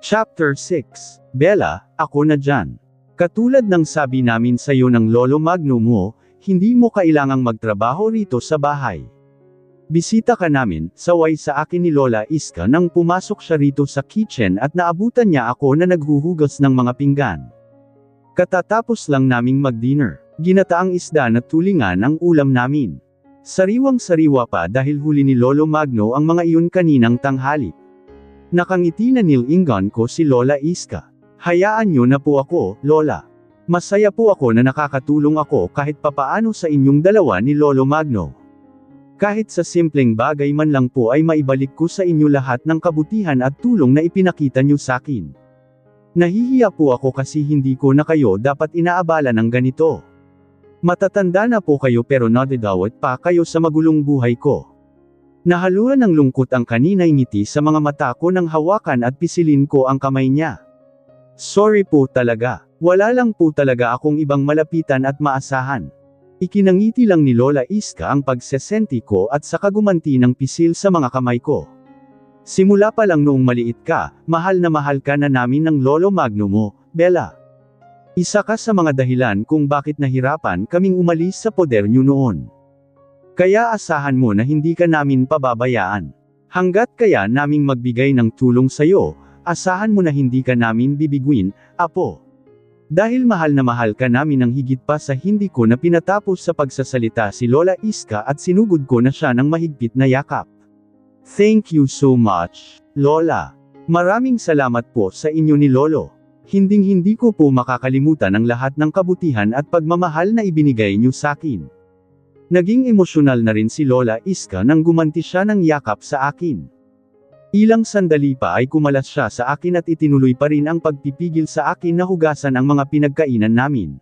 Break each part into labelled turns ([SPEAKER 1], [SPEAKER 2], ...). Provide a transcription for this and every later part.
[SPEAKER 1] Chapter 6. Bella, ako na dyan. Katulad ng sabi namin sa iyo ng Lolo Magno mo, hindi mo kailangang magtrabaho rito sa bahay. Bisita ka namin, saway sa akin ni Lola Iska nang pumasok siya rito sa kitchen at naabutan niya ako na naghuhugas ng mga pinggan. Katatapos lang naming mag-dinner. Ginataang isda na tulingan ang ulam namin. Sariwang-sariwa pa dahil huli ni Lolo Magno ang mga iyon kaninang tanghali. Nakangiti na nilingan ko si Lola Iska. Hayaan niyo na po ako, Lola. Masaya po ako na nakakatulong ako kahit papaano sa inyong dalawa ni Lolo Magno. Kahit sa simpleng bagay man lang po ay maibalik ko sa inyo lahat ng kabutihan at tulong na ipinakita niyo sa akin. Nahihiya po ako kasi hindi ko na kayo dapat inaabala ng ganito. Matatanda na po kayo pero nadadawat pa kayo sa magulong buhay ko. Nahaluan ng lungkot ang kanina'y ngiti sa mga mata ko nang hawakan at pisilin ko ang kamay niya. Sorry po talaga. Wala lang po talaga akong ibang malapitan at maasahan. Ikinangiti lang ni Lola Iska ang pagsesenti ko at saka gumanti ng pisil sa mga kamay ko. Simula pa lang noong maliit ka, mahal na mahal ka na namin ng Lolo Magno mo, Bella. Isa ka sa mga dahilan kung bakit nahirapan kaming umalis sa poder niyo noon. Kaya asahan mo na hindi ka namin pababayaan. Hanggat kaya naming magbigay ng tulong sa'yo, asahan mo na hindi ka namin bibiguin, Apo. Dahil mahal na mahal ka namin ng higit pa sa hindi ko na pinatapos sa pagsasalita si Lola Iska at sinugod ko na siya ng mahigpit na yakap. Thank you so much, Lola. Maraming salamat po sa inyo ni Lolo. Hinding-hindi ko po makakalimutan ang lahat ng kabutihan at pagmamahal na ibinigay niyo sa akin. Naging emosyonal na rin si Lola Iska nang gumanti siya ng yakap sa akin. Ilang sandali pa ay kumalas siya sa akin at itinuloy pa rin ang pagpipigil sa akin na hugasan ang mga pinagkainan namin.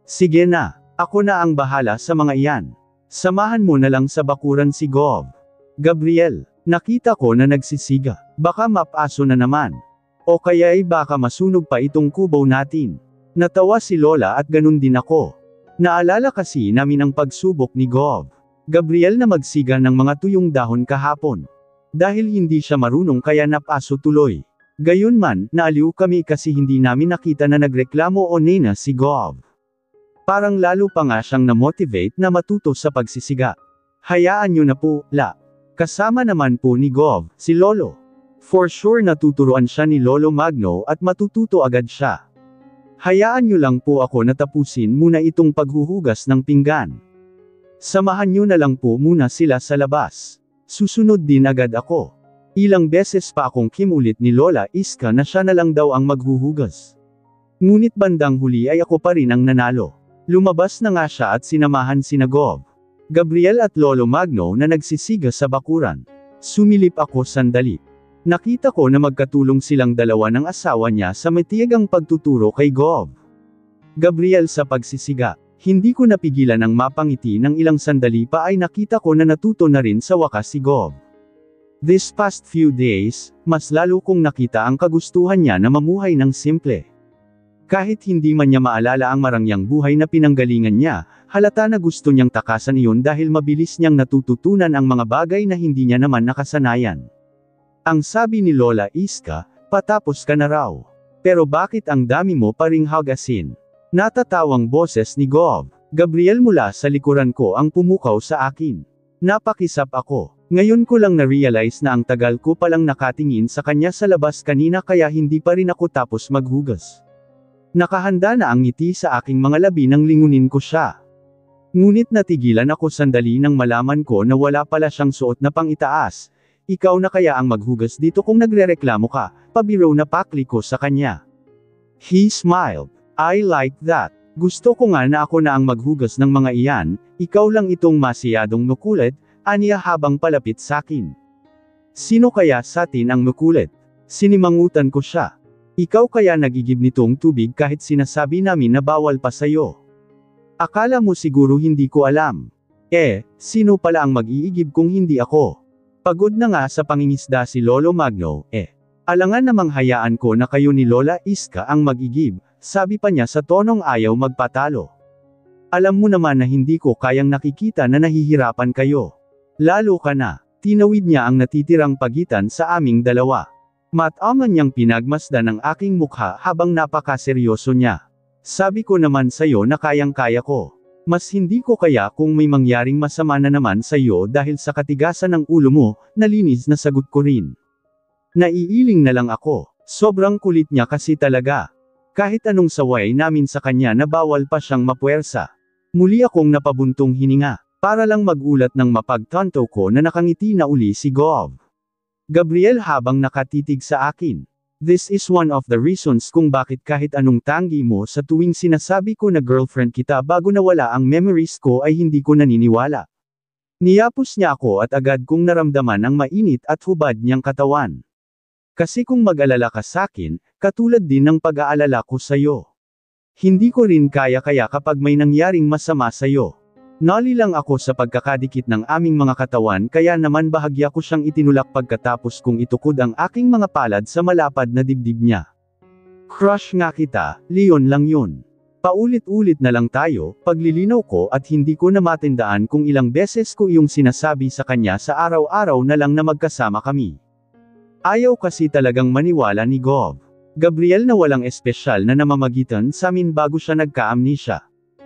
[SPEAKER 1] Sige na, ako na ang bahala sa mga iyan. Samahan mo na lang sa bakuran si Gov. Gabriel, nakita ko na nagsisiga. Baka mapaso na naman. O kaya'y baka masunog pa itong kubaw natin. Natawa si Lola at ganun din ako. Naalala kasi namin ang pagsubok ni Gov. Gabriel na magsiga ng mga tuyong dahon kahapon. Dahil hindi siya marunong kaya napaso tuloy. Gayunman, naaliw kami kasi hindi namin nakita na nagreklamo o nena si Gov. Parang lalo pa nga siyang na-motivate na matuto sa pagsisiga. Hayaan niyo na po, La. Kasama naman po ni Gov, si Lolo. For sure natuturuan siya ni Lolo Magno at matututo agad siya. Hayaan niyo lang po ako na tapusin muna itong paghuhugas ng pinggan. Samahan niyo na lang po muna sila sa labas. Susunod din agad ako. Ilang beses pa akong kimulit ni Lola Iska na siya na lang daw ang maghuhugas. Ngunit bandang huli ay ako pa rin ang nanalo. Lumabas na nga siya at sinamahan sina Gov, Gabriel at Lolo Magno na nagsisiga sa bakuran. Sumilip ako sandali. Nakita ko na magkatulong silang dalawa ng asawa niya sa matiyagang pagtuturo kay Gov. Gabriel sa pagsisiga. Hindi ko napigilan ang mapangiti ng ilang sandali pa ay nakita ko na natuto na rin sa wakas si Gov. This past few days, mas lalo kong nakita ang kagustuhan niya na mamuhay ng simple. Kahit hindi man niya maalala ang marangyang buhay na pinanggalingan niya, halata na gusto niyang takasan iyon dahil mabilis niyang natututunan ang mga bagay na hindi niya naman nakasanayan. Ang sabi ni Lola Iska, patapos ka na raw. Pero bakit ang dami mo pa ring hagasin? Natatawang boses ni Gov. Gabriel mula sa likuran ko ang pumukaw sa akin. Napakisap ako. Ngayon ko lang na-realize na ang tagal ko palang nakatingin sa kanya sa labas kanina kaya hindi pa rin ako tapos maghugas. Nakahanda na ang ngiti sa aking mga labi nang lingunin ko siya. Ngunit natigilan ako sandali nang malaman ko na wala pala siyang suot na pang-itaas. Ikaw na kaya ang maghugas dito kung nagrereklamo ka, pabiro na pakli ko sa kanya. He smiled. I like that. Gusto ko nga na ako na ang maghugas ng mga iyan, ikaw lang itong masyadong makulit, aniya habang palapit sakin. Sino kaya sa atin ang makulit? Sinimangutan ko siya. Ikaw kaya nagigib nitong tubig kahit sinasabi namin na bawal pa sayo. Akala mo siguro hindi ko alam. Sino pala ang mag-iigib kung hindi ako? Pagod na nga sa pangingisda si Lolo Magno, alangan namang hayaan ko na kayo ni Lola Iska ang mag-igib, sabi pa niya sa tonong ayaw magpatalo. Alam mo naman na hindi ko kayang nakikita na nahihirapan kayo. Lalo ka na. Tinawid niya ang natitirang pagitan sa aming dalawa. Mataman niyang pinagmasdan ang aking mukha habang napakaseryoso niya. Sabi ko naman sa'yo na kayang-kaya ko. Mas hindi ko kaya kung may mangyaring masama na naman sa'yo dahil sa katigasan ng ulo mo, nalinis na sagot ko rin. Naiiling na lang ako. Sobrang kulit niya kasi talaga. Kahit anong saway namin sa kanya na bawal pa siyang mapuwersa. Muli akong napabuntong hininga, para lang magulat ng mapagtanto ko na nakangiti na uli si Gov. Gabriel habang nakatitig sa akin. This is one of the reasons kung bakit kahit anong tanggi mo sa tuwing sinasabi ko na girlfriend kita bago nawala ang memories ko ay hindi ko naniniwala. Niyapos niya ako at agad kong naramdaman ang mainit at hubad niyang katawan. Kasi kung mag-alala ka sakin, katulad din ng pag-aalala ko sa'yo. Hindi ko rin kaya kapag may nangyaring masama sa'yo. Nali lang ako sa pagkakadikit ng aming mga katawan kaya naman bahagya ko siyang itinulak pagkatapos kong itukod ang aking mga palad sa malapad na dibdib niya. Crush nga kita, Leon lang yun. Paulit-ulit na lang tayo, paglilinaw ko at hindi ko na matindaan kung ilang beses ko iyong sinasabi sa kanya sa araw-araw na lang na magkasama kami. Ayaw kasi talagang maniwala ni Gov. Gabriel na walang espesyal na namamagitan sa amin bago siya nagka-amnesia.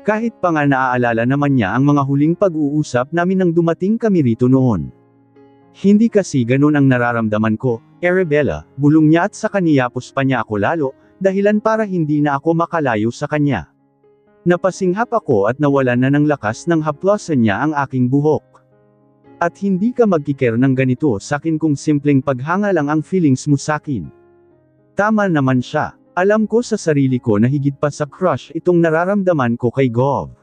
[SPEAKER 1] Kahit pa nga naaalala naman niya ang mga huling pag-uusap namin nang dumating kami rito noon. Hindi kasi ganun ang nararamdaman ko, Arabella, bulong niya at saka niyapos pa niya ako lalo, dahilan para hindi na ako makalayo sa kanya. Napasinghap ako at nawalan na ng lakas ng haplosan niya ang aking buhok. At hindi ka magkikare ng ganito sakin kung simpleng paghanga lang ang feelings mo sakin. Tama naman siya. Alam ko sa sarili ko na higit pa sa crush itong nararamdaman ko kay Gov.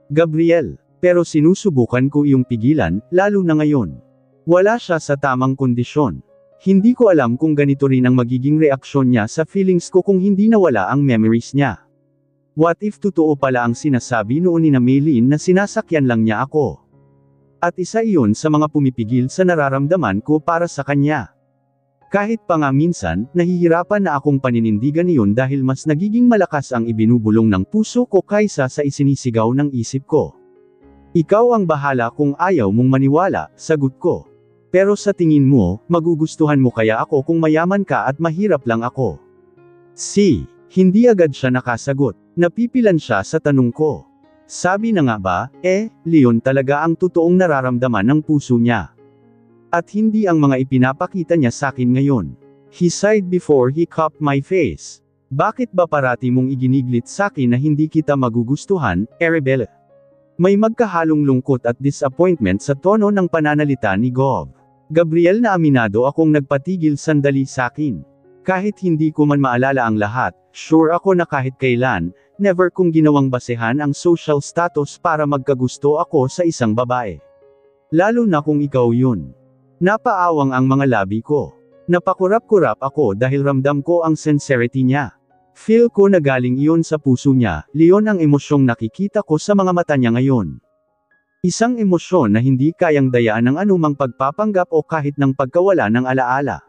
[SPEAKER 1] Gabriel, pero sinusubukan ko iyong pigilan, lalo na ngayon. Wala siya sa tamang kondisyon. Hindi ko alam kung ganito rin ang magiging reaksyon niya sa feelings ko kung hindi nawala ang memories niya. What if totoo pala ang sinasabi noon ni Maylin na sinasakyan lang niya ako? At isa iyon sa mga pumipigil sa nararamdaman ko para sa kanya. Kahit pa nga minsan, nahihirapan na akong paninindigan iyon dahil mas nagiging malakas ang ibinubulong ng puso ko kaysa sa isinisigaw ng isip ko. Ikaw ang bahala kung ayaw mong maniwala, sagot ko. Pero sa tingin mo, magugustuhan mo kaya ako kung mayaman ka at mahirap lang ako? Hindi agad siya nakasagot. Napipilan siya sa tanong ko. Sabi na nga ba, Leon talaga ang totoong nararamdaman ng puso niya. At hindi ang mga ipinapakita niya sakin ngayon. He sighed before he cupped my face. Bakit ba parati mong iginiglit sakin na hindi kita magugustuhan, Arabella? May magkahalong lungkot at disappointment sa tono ng pananalita ni Gov. Gabriel na aminado akong nagpatigil sandali sakin. Kahit hindi ko man maalala ang lahat, sure ako na kahit kailan, never kong ginawang basehan ang social status para magkagusto ako sa isang babae. Lalo na kung ikaw yun. Napaawang ang mga labi ko. Napakurap-kurap ako dahil ramdam ko ang sincerity niya. Feel ko na galing iyon sa puso niya, Leon ang emosyong nakikita ko sa mga mata niya ngayon. Isang emosyon na hindi kayang dayaan ng anumang pagpapanggap o kahit ng pagkawala ng alaala.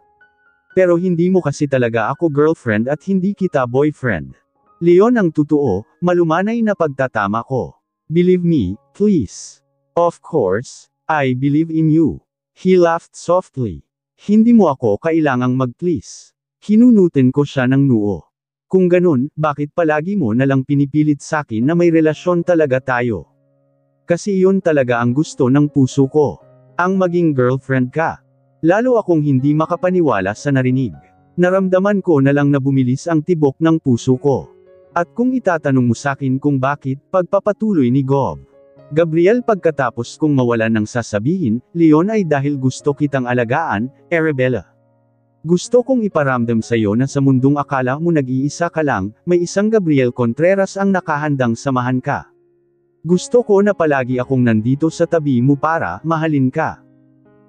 [SPEAKER 1] Pero hindi mo kasi talaga ako girlfriend at hindi kita boyfriend. Leon ang totoo, malumanay na pagtatama ko. Believe me, please. Of course, I believe in you. He laughed softly. Hindi mo ako kailangang mag-please. Hinunutin ko siya ng noo. Kung ganun, bakit palagi mo nalang pinipilit sakin na may relasyon talaga tayo? Kasi iyon talaga ang gusto ng puso ko. Ang maging girlfriend ka. Lalo akong hindi makapaniwala sa narinig. Naramdaman ko na lang na bumilis ang tibok ng puso ko. At kung itatanong mo sakin kung bakit, pagpapatuloy ni Gov. Gabriel pagkatapos kong mawalan ng sasabihin, Leon ay dahil gusto kitang alagaan, Arabella. Gusto kong iparamdam sa'yo na sa mundong akala mo nag-iisa ka lang, may isang Gabriel Contreras ang nakahandang samahan ka. Gusto ko na palagi akong nandito sa tabi mo para mahalin ka.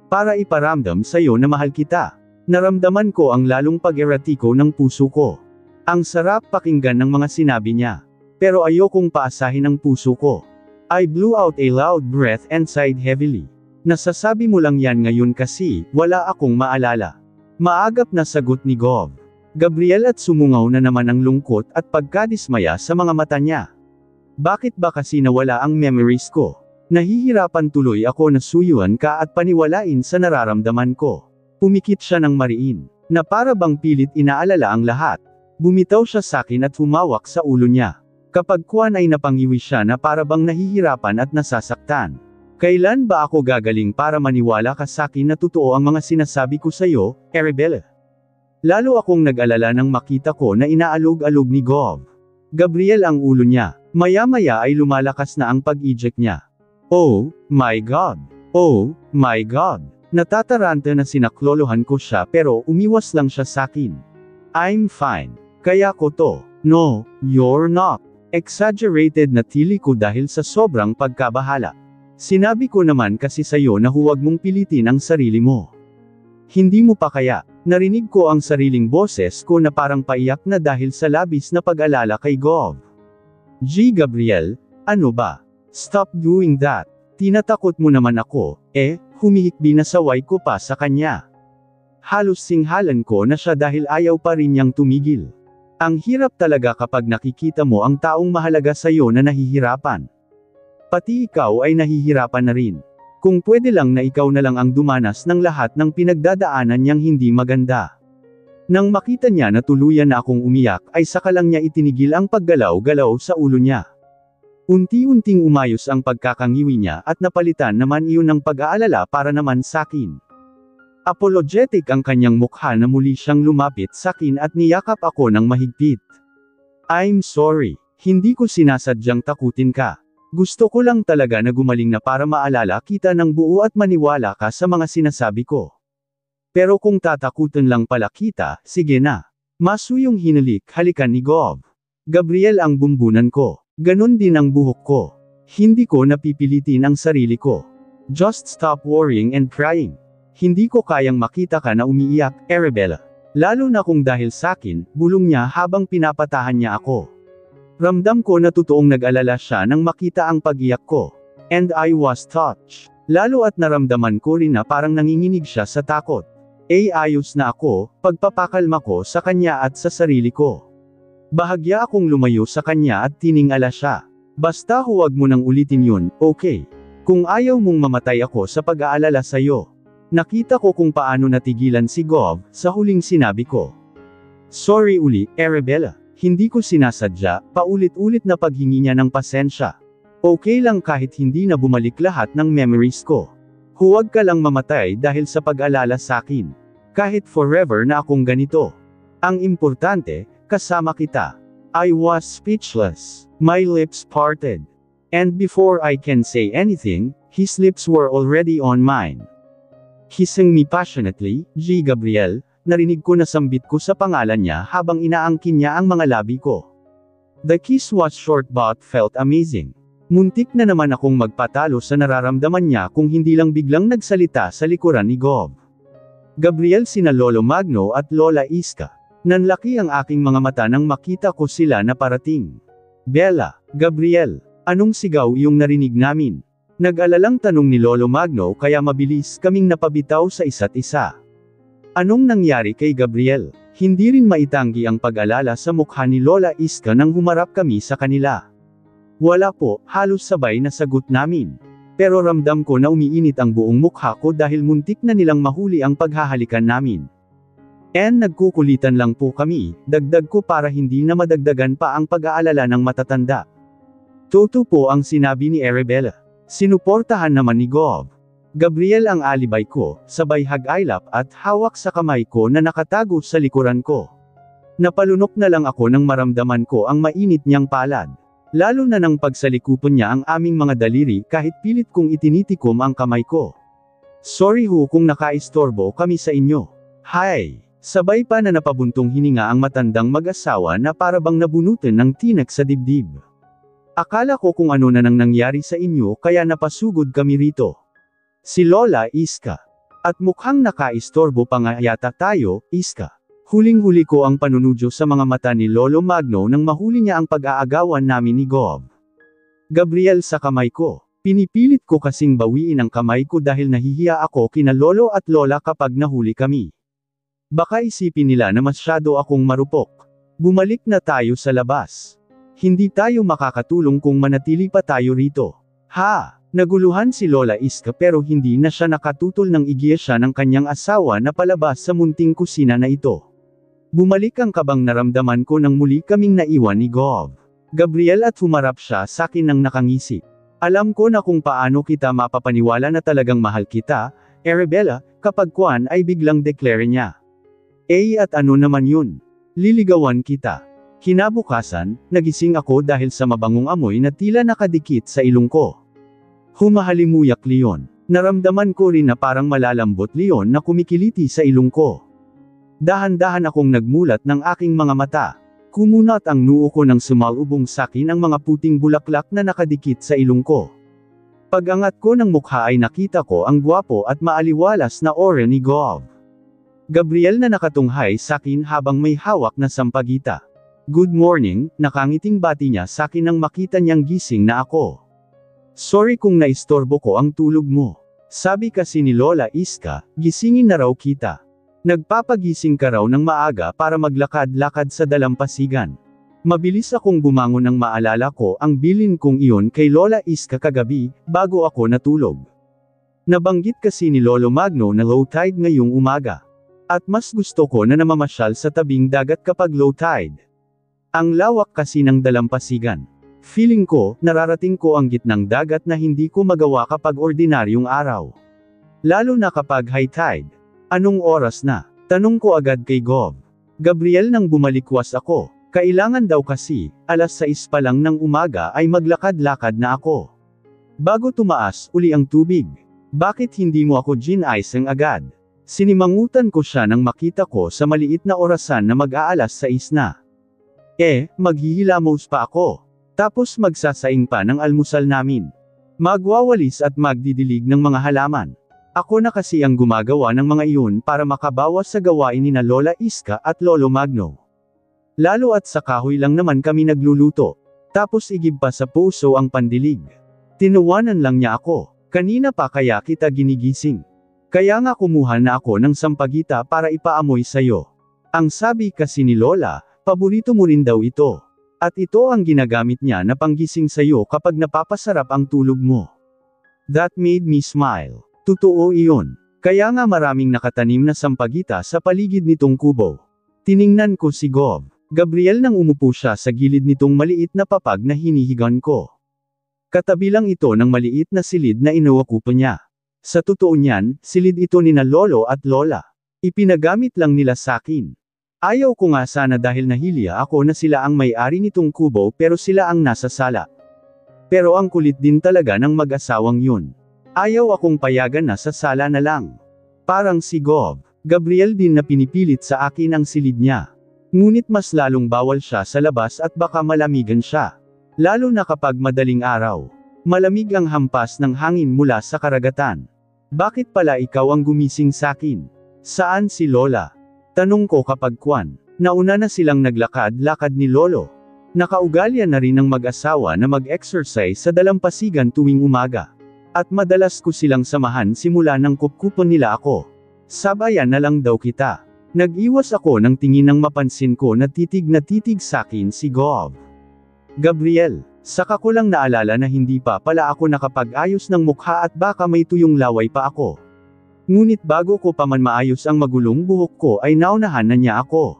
[SPEAKER 1] Para iparamdam sa'yo na mahal kita. Naramdaman ko ang lalong pag-eratiko ng puso ko. Ang sarap pakinggan ng mga sinabi niya. Pero ayokong paasahin ang puso ko. I blew out a loud breath and sighed heavily. Nasasabi mo lang yan ngayon kasi, wala akong maalala. Maagap na sagot ni Gov. Gabriel at sumungaw na naman ang lungkot at pagkadismaya sa mga mata niya. Bakit ba kasi nawala ang memories ko? Nahihirapan tuloy ako na suyuan ka at paniwalain sa nararamdaman ko. Pumikit siya ng mariin. na para bang pilit inaalala ang lahat. Bumitaw siya sakin at humawak sa ulo niya. Kapag kuwan ay napangiwi siya na para bang nahihirapan at nasasaktan. Kailan ba ako gagaling para maniwala ka sakin na totoo ang mga sinasabi ko sa'yo, Arabella? Lalo akong nag-alala nang makita ko na inaalog-alog ni Gov. Gabriel ang ulo niya. Maya-maya ay lumalakas na ang pag-eject niya. Oh, my God! Oh, my God! Natataranta na sinaklolohan ko siya pero umiwas lang siya sakin. I'm fine. Kaya ko to. No, you're not. Exaggerated na tili ko dahil sa sobrang pagkabahala. Sinabi ko naman kasi sa'yo na huwag mong pilitin ang sarili mo. Hindi mo pa kaya. Narinig ko ang sariling boses ko na parang paiyak na dahil sa labis na pag-alala kay Gov. Gabriel, ano ba? Stop doing that. Tinatakot mo naman ako, humihikbi na saway ko pa sa kanya. Halos singhalan ko na siya dahil ayaw pa rin niyang tumigil. Ang hirap talaga kapag nakikita mo ang taong mahalaga sa'yo na nahihirapan. Pati ikaw ay nahihirapan na rin. Kung pwede lang na ikaw na lang ang dumanas ng lahat ng pinagdadaanan niyang hindi maganda. Nang makita niya na tuluyan na akong umiyak ay saka lang niya itinigil ang paggalaw-galaw sa ulo niya. Unti-unting umayos ang pagkakangiwi niya at napalitan naman iyon ng pag-aalala para naman sakin. Apologetic ang kanyang mukha na muli siyang lumapit sakin at niyakap ako ng mahigpit. I'm sorry. Hindi ko sinasadyang takutin ka. Gusto ko lang talaga na gumaling na para maalala kita ng buo at maniwala ka sa mga sinasabi ko. Pero kung tatakutan lang pala kita, sige na. Masuyong halikan ni Gov. Gabriel ang bumbunan ko. Ganon din ang buhok ko. Hindi ko napipilitin ang sarili ko. Just stop worrying and crying. Hindi ko kayang makita ka na umiiyak, Arabella. Lalo na kung dahil sakin, bulong niya habang pinapatahan niya ako. Ramdam ko na totoong nag-alala siya nang makita ang pag-iyak ko. And I was touched. Lalo at naramdaman ko rin na parang nanginginig siya sa takot. Ayos na ako, pagpapakalma ko sa kanya at sa sarili ko. Bahagya akong lumayo sa kanya at tiningala siya. Basta huwag mo nang ulitin yun, okay? Kung ayaw mong mamatay ako sa pag-aalala sa'yo. Nakita ko kung paano natigilan si Gov sa huling sinabi ko. Sorry uli, Arabella. Hindi ko sinasadya, paulit-ulit na paghingi niya ng pasensya. Okay lang kahit hindi na bumalik lahat ng memories ko. Huwag ka lang mamatay dahil sa pag-alala sakin. Kahit forever na akong ganito. Ang importante, kasama kita. I was speechless. My lips parted. And before I can say anything, his lips were already on mine. Kissing me passionately, Gabriel, narinig ko na sambit ko sa pangalan niya habang inaangkin niya ang mga labi ko. The kiss was short but felt amazing. Muntik na naman akong magpatalo sa nararamdaman niya kung hindi lang biglang nagsalita sa likuran ni Gov. Gabriel sina Lolo Magno at Lola Iska. Nanlaki ang aking mga mata nang makita ko sila na parating. Bella, Gabriel, anong sigaw iyong narinig namin? Nag-alalang tanong ni Lolo Magno kaya mabilis kaming napabitaw sa isa't isa. Anong nangyari kay Gabriel? Hindi rin maitanggi ang pag-alala sa mukha ni Lola Iska nang humarap kami sa kanila. Wala po, halos sabay na sagot namin. Pero ramdam ko na umiinit ang buong mukha ko dahil muntik na nilang mahuli ang paghahalikan namin. Nagkukulitan lang po kami, dagdag ko para hindi na madagdagan pa ang pag-aalala ng matatanda. Toto po ang sinabi ni Arabella. Sinuportahan naman ni Gov. Gabriel ang alibay ko, sabay hag-ailap at hawak sa kamay ko na nakatago sa likuran ko. Napalunok na lang ako nang maramdaman ko ang mainit niyang palad. Lalo na nang pagsalikupan niya ang aming mga daliri kahit pilit kong itinitikom ang kamay ko. Sorry ho kung nakaistorbo kami sa inyo. Hi! Sabay pa na napabuntong hininga ang matandang mag-asawa na para bang nabunutan ng tinak sa dibdib. Akala ko kung ano na nang nangyari sa inyo kaya napasugod kami rito. Si Lola Iska. At mukhang nakaistorbo pa nga yata tayo, Iska. Huling-huli ko ang panunudyo sa mga mata ni Lolo Magno nang mahuli niya ang pag-aagawan namin ni Gov. Gabriel sa kamay ko. Pinipilit ko kasing bawiin ang kamay ko dahil nahihiya ako kina Lolo at Lola kapag nahuli kami. Baka isipin nila na masyado akong marupok. Bumalik na tayo sa labas. Hindi tayo makakatulong kung manatili pa tayo rito. Ha! Naguluhan si Lola Iska pero hindi na siya nakatutol ng iglesia ng kanyang asawa na palabas sa munting kusina na ito. Bumalik ang kabang naramdaman ko nang muli kaming naiwan ni Gov. Gabriel at humarap siya sa akin ng nakangisi. Alam ko na kung paano kita mapapaniwala na talagang mahal kita, Arabella, kapag kuwan ay biglang declare niya. At ano naman yun? Liligawan kita. Kinabukasan, nagising ako dahil sa mabangong amoy na tila nakadikit sa ilong ko. Humahalimuyak Leon. Naramdaman ko rin na parang malalambot Leon na kumikiliti sa ilong ko. Dahan-dahan akong nagmulat ng aking mga mata. Kumunat ang noo ko nang sumalubong sakin ang mga puting bulaklak na nakadikit sa ilong ko. Pag-angat ko ng mukha ay nakita ko ang gwapo at maaliwalas na aura ni Gov. Gabriel na nakatunghay sakin habang may hawak na sampagita. Good morning, nakangiting bati niya sakin nang makita niyang gising na ako. Sorry kung naistorbo ko ang tulog mo. Sabi kasi ni Lola Iska, gisingin na raw kita. Nagpapagising ka raw ng maaga para maglakad-lakad sa dalampasigan. Mabilis akong bumangon nang maalala ko ang bilin kong iyon kay Lola Iska kagabi, bago ako natulog. Nabanggit kasi ni Lolo Magno na low tide ngayong umaga. At mas gusto ko na namamasyal sa tabing dagat kapag low tide. Ang lawak kasi ng dalampasigan. Feeling ko, nararating ko ang gitnang dagat na hindi ko magawa kapag ordinaryong araw. Lalo na kapag high tide. Anong oras na? Tanong ko agad kay Gov. Gabriel nang bumalikwas ako. Kailangan daw kasi, 6:00 pa lang ng umaga ay maglakad-lakad na ako. Bago tumaas uli ang tubig. Bakit hindi mo ako gin-icing agad? Sinimangutan ko siya nang makita ko sa maliit na orasan na mag-aalas 6 na. Maghihilamos pa ako. Tapos magsasaing pa ng almusal namin. Magwawalis at magdidilig ng mga halaman. Ako na kasi ang gumagawa ng mga iyon para makabawas sa gawain ni na Lola Iska at Lolo Magno. Lalo at sa kahoy lang naman kami nagluluto. Tapos igib pa sa puso ang pandilig. Tinuwanan lang niya ako. Kanina pa kaya kita ginigising. Kaya nga kumuha na ako ng sampagita para ipaamoy sayo. Ang sabi kasi ni Lola, paborito mo rin daw ito. At ito ang ginagamit niya na panggising sayo kapag napapasarap ang tulog mo. That made me smile. Totoo iyon. Kaya nga maraming nakatanim na sampagita sa paligid nitong kubo. Tiningnan ko si Gov. Gabriel nang umupo siya sa gilid nitong maliit na papag na hinihigan ko. Katabi lang ito ng maliit na silid na inuukupan niya. Sa totoo niyan, silid ito ni na Lolo at Lola. Ipinagamit lang nila sakin. Ayaw ko nga sana dahil nahilya ako na sila ang may-ari nitong kubo pero sila ang nasa sala. Pero ang kulit din talaga ng mag-asawang yun. Ayaw akong payagan na sa sala na lang. Parang si Gov. Gabriel din na pinipilit sa akin ang silid niya. Ngunit mas lalong bawal siya sa labas at baka malamigan siya. Lalo na kapag madaling araw. Malamig ang hampas ng hangin mula sa karagatan. Bakit pala ikaw ang gumising sakin? Saan si Lola? Tanong ko kapag kwan. Nauna na silang naglakad-lakad ni Lolo. Nakaugalyan na rin ng mag-asawa na mag-exercise sa dalampasigan tuwing umaga. At madalas ko silang samahan simula nang kupkupan nila ako. Sabayan na lang daw kita. Nag-iwas ako ng tingin nang mapansin ko na titig sakin si Gov. Gabriel, saka ko lang naalala na hindi pa pala ako nakapag-ayos ng mukha at baka may tuyong laway pa ako. Ngunit bago ko pa man maayos ang magulong buhok ko ay naunahan na niya ako.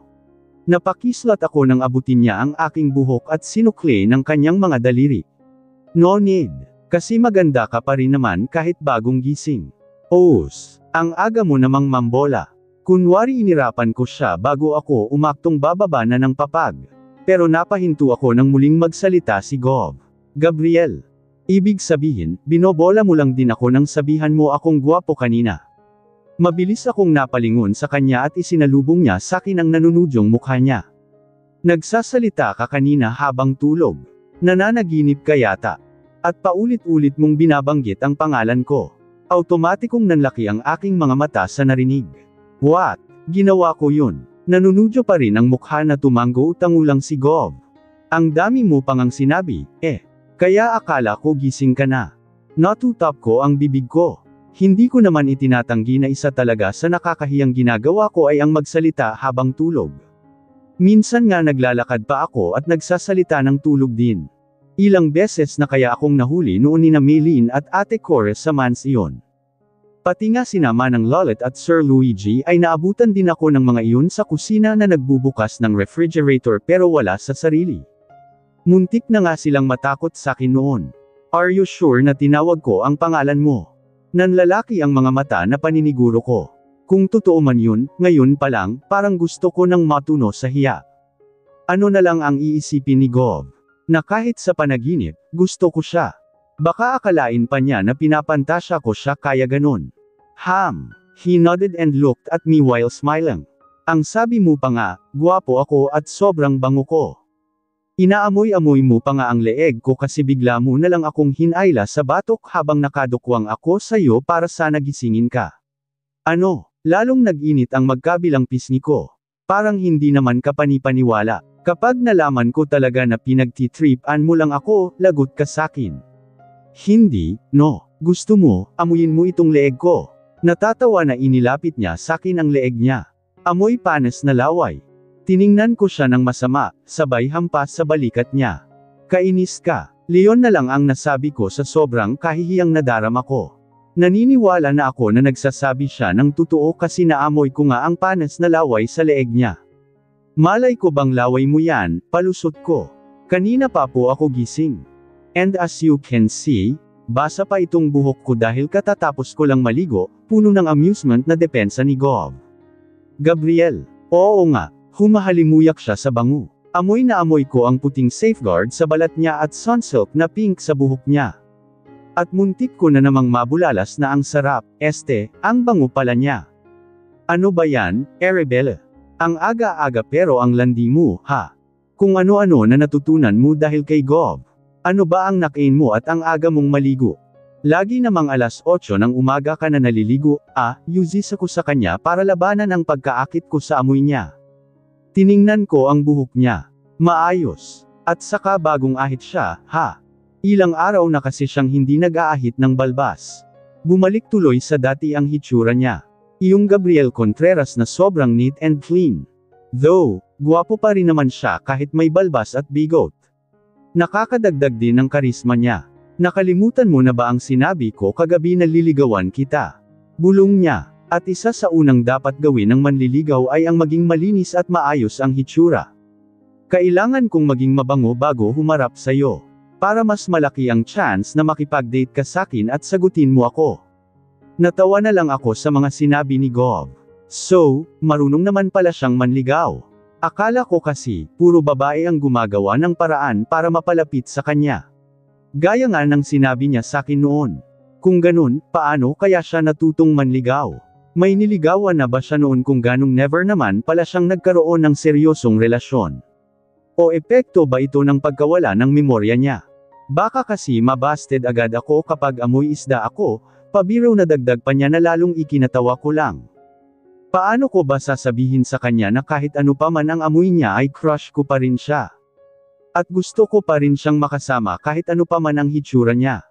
[SPEAKER 1] Napakislat ako nang abutin niya ang aking buhok at sinukli ng kanyang mga daliri. No need. Kasi maganda ka pa rin naman kahit bagong gising. Ang aga mo namang mambola. Kunwari inirapan ko siya bago ako umaktong bababa na ng papag. Pero napahinto ako nang muling magsalita si Gov. Gabriel. Ibig sabihin, binobola mo lang din ako nang sabihan mo akong gwapo kanina. Mabilis akong napalingon sa kanya at isinalubong niya sakin ang nanunudyong mukha niya. Nagsasalita ka kanina habang tulog. Nananaginip ka yata. At paulit-ulit mong binabanggit ang pangalan ko. Automatikong nanlaki ang aking mga mata sa narinig. What? Ginawa ko yun. Nanunudyo pa rin ang mukha na tumango-tangulang si Gov. Ang dami mo pang ang sinabi, Kaya akala ko gising ka na. Natutop ko ang bibig ko. Hindi ko naman itinatanggi na isa talaga sa nakakahiyang ginagawa ko ay ang magsalita habang tulog. Minsan nga naglalakad pa ako at nagsasalita ng tulog din. Ilang beses na kaya akong nahuli noon ni Maylene at Ate Cora sa mansiyon. Pati nga sinama ng Lolet at Sir Luigi ay naabutan din ako ng mga iyon sa kusina na nagbubukas ng refrigerator pero wala sa sarili. Muntik na nga silang matakot sa akin noon. Are you sure na tinawag ko ang pangalan mo? Nanlalaki ang mga mata na paniniguro ko. Kung totoo man yun, ngayon pa lang, parang gusto ko nang matuno sa hiya. Ano na lang ang iisipin ni Gov? Na kahit sa panaginip, gusto ko siya. Baka akalain pa niya na pinapantasya ko siya kaya ganun. He nodded and looked at me while smiling. Ang sabi mo pa nga, gwapo ako at sobrang bango ko. Inaamoy-amoy mo pa nga ang leeg ko kasi bigla mo na lang akong hinayla sa batok habang nakadukwang ako sa'yo para sana gisingin ka. Ano? Lalong nag-init ang magkabilang pisngi ko. Parang hindi naman ka panipaniwala. Kapag nalaman ko talaga na pinagtitripan mo lang ako, lagot ka sakin. Hindi, no. Gusto mo, amuyin mo itong leeg ko. Natatawa na inilapit niya sakin ang leeg niya. Amoy panas na laway. Tiningnan ko siya ng masama, sabay hampas sa balikat niya. Kainis ka. Leon na lang ang nasabi ko sa sobrang kahihiyang nadarama ko. Naniniwala na ako na nagsasabi siya ng totoo kasi naamoy ko nga ang panas na laway sa leeg niya. Malay ko bang laway mo yan, palusot ko. Kanina pa po ako gising. And as you can see, basa pa itong buhok ko dahil katatapos ko lang maligo, puno ng amusement na depensa ni Gov. Gabriel. Oo nga, humahalimuyak siya sa bango. Amoy na amoy ko ang puting safeguard sa balat niya at sunsilk na pink sa buhok niya. At muntik ko na namang mabulalas na ang sarap, ang bango pala niya. Ano ba yan, Arabella? Ang aga-aga pero ang landi mo, ha? Kung ano-ano na natutunan mo dahil kay Gov. Ano ba ang nakain mo at ang aga mong maligo? Lagi namang alas 8 ng umaga ka na naliligo, yuzis ako sa kanya para labanan ang pagkaakit ko sa amoy niya. Tiningnan ko ang buhok niya. Maayos. At saka bagong ahit siya, ha? Ilang araw na kasi siyang hindi nag-aahit ng balbas. Bumalik tuloy sa dati ang hitsura niya. Iyong Gabriel Contreras na sobrang neat and clean. Though, guwapo pa rin naman siya kahit may balbas at bigot. Nakakadagdag din ng karisma niya. Nakalimutan mo na ba ang sinabi ko kagabi na liligawan kita? Bulong niya. At isa sa unang dapat gawin ng manliligaw ay ang maging malinis at maayos ang hitsura. Kailangan kong maging mabango bago humarap sa'yo. Para mas malaki ang chance na makipag-date ka sakin at sagutin mo ako. Natawa na lang ako sa mga sinabi ni Gov. So, marunong naman pala siyang manligaw. Akala ko kasi, puro babae ang gumagawa ng paraan para mapalapit sa kanya. Gaya nga ng sinabi niya sakin noon. Kung ganun, paano kaya siya natutong manligaw? May niligawan na ba siya noon kung ganong never naman pala siyang nagkaroon ng seryosong relasyon? O epekto ba ito ng pagkawala ng memorya niya? Baka kasi mabasted agad ako kapag amoy isda ako, pabiro na dagdag pa niya na lalong ikinatawa ko lang. Paano ko ba sasabihin sa kanya na kahit ano pa man ang amoy niya ay crush ko pa rin siya? At gusto ko pa rin siyang makasama kahit ano pa man ang hitsura niya.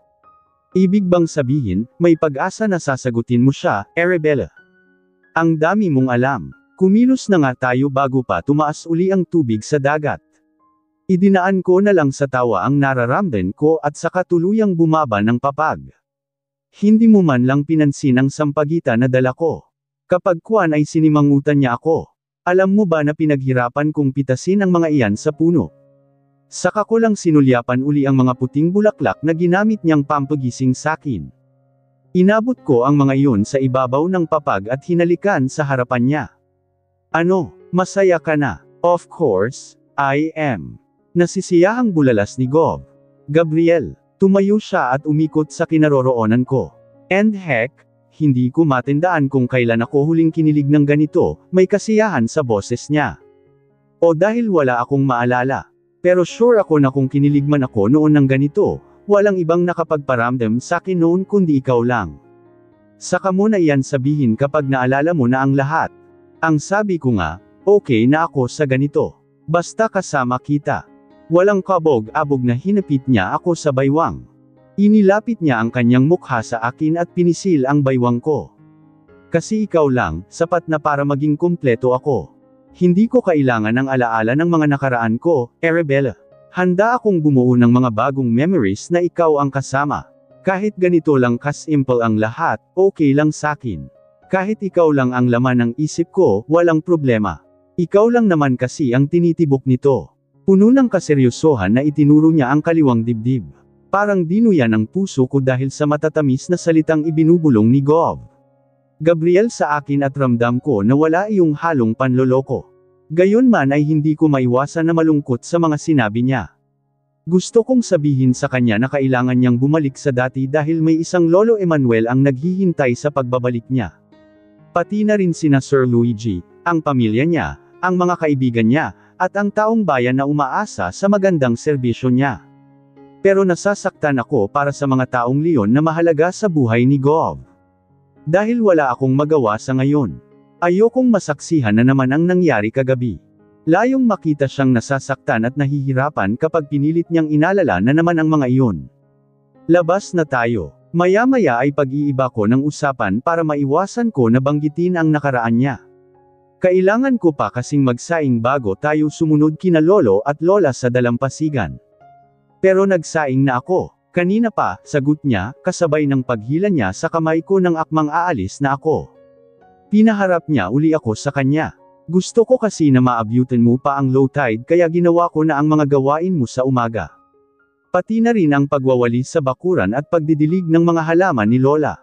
[SPEAKER 1] Ibig bang sabihin, may pag-asa na sasagutin mo siya, Arabella? Ang dami mong alam. Kumilos na nga tayo bago pa tumaas uli ang tubig sa dagat. Idinaan ko na lang sa tawa ang nararamdaman ko at saka tuluyang bumaba ng papag. Hindi mo man lang pinansin ang sampagita na dala ko. Kapag kuwan ay sinimangutan niya ako. Alam mo ba na pinaghirapan kong pitasin ang mga iyan sa puno? Saka ko lang sinulyapan uli ang mga puting bulaklak na ginamit niyang pampagising sakin. Inabot ko ang mga iyon sa ibabaw ng papag at hinalikan sa harapan niya. Ano, masaya ka na? Of course, I am. Nasisiyahang bulalas ni Gov. Gabriel, tumayo siya at umikot sa kinaroroonan ko. And heck, hindi ko matandaan kung kailan ako huling kinilig ng ganito, may kasiyahan sa boses niya. O dahil wala akong maalala. Pero sure ako na kung kinilig man ako noon ng ganito, walang ibang nakapagparamdam sa akin noon kundi ikaw lang. Saka mo na iyan sabihin kapag naalala mo na ang lahat. Ang sabi ko nga, okay na ako sa ganito. Basta kasama kita. Walang kabog-abog na hinapit niya ako sa baywang. Inilapit niya ang kanyang mukha sa akin at pinisil ang baywang ko. Kasi ikaw lang, sapat na para maging kumpleto ako. Hindi ko kailangan ng alaala ng mga nakaraan ko, Arabella. Handa akong bumuo ng mga bagong memories na ikaw ang kasama. Kahit ganito lang kasimple ang lahat, okay lang sakin. Kahit ikaw lang ang laman ng isip ko, walang problema. Ikaw lang naman kasi ang tinitibok nito. Puno ng kaseryosohan na itinuro niya ang kaliwang dibdib. Parang dinuya ng puso ko dahil sa matatamis na salitang ibinubulong ni Gov. Gabriel, sa akin at ramdam ko na wala iyong halong panloloko. Gayunman ay hindi ko maiwasan na malungkot sa mga sinabi niya. Gusto kong sabihin sa kanya na kailangan niyang bumalik sa dati dahil may isang Lolo Emmanuel ang naghihintay sa pagbabalik niya. Pati na rin sina Sir Luigi, ang pamilya niya, ang mga kaibigan niya, at ang taong bayan na umaasa sa magandang serbisyo niya. Pero nasasaktan ako para sa mga taong leon na mahalaga sa buhay ni Gov. Dahil wala akong magawa sa ngayon. Ayokong masaksihan na naman ang nangyari kagabi. Layong makita siyang nasasaktan at nahihirapan kapag pinilit niyang inalala na naman ang mga iyon. Labas na tayo. Maya-maya ay pag-iiba ko ng usapan para maiwasan ko na banggitin ang nakaraan niya. Kailangan ko pa kasing magsaing bago tayo sumunod kina lolo at lola sa dalampasigan. Pero nagsaing na ako. Kanina pa, sagot niya, kasabay ng paghila niya sa kamay ko nang akmang aalis na ako. Pinaharap niya uli ako sa kanya. Gusto ko kasi na maabutan mo pa ang low tide kaya ginawa ko na ang mga gawain mo sa umaga. Pati na rin ang pagwawali sa bakuran at pagdidilig ng mga halaman ni Lola.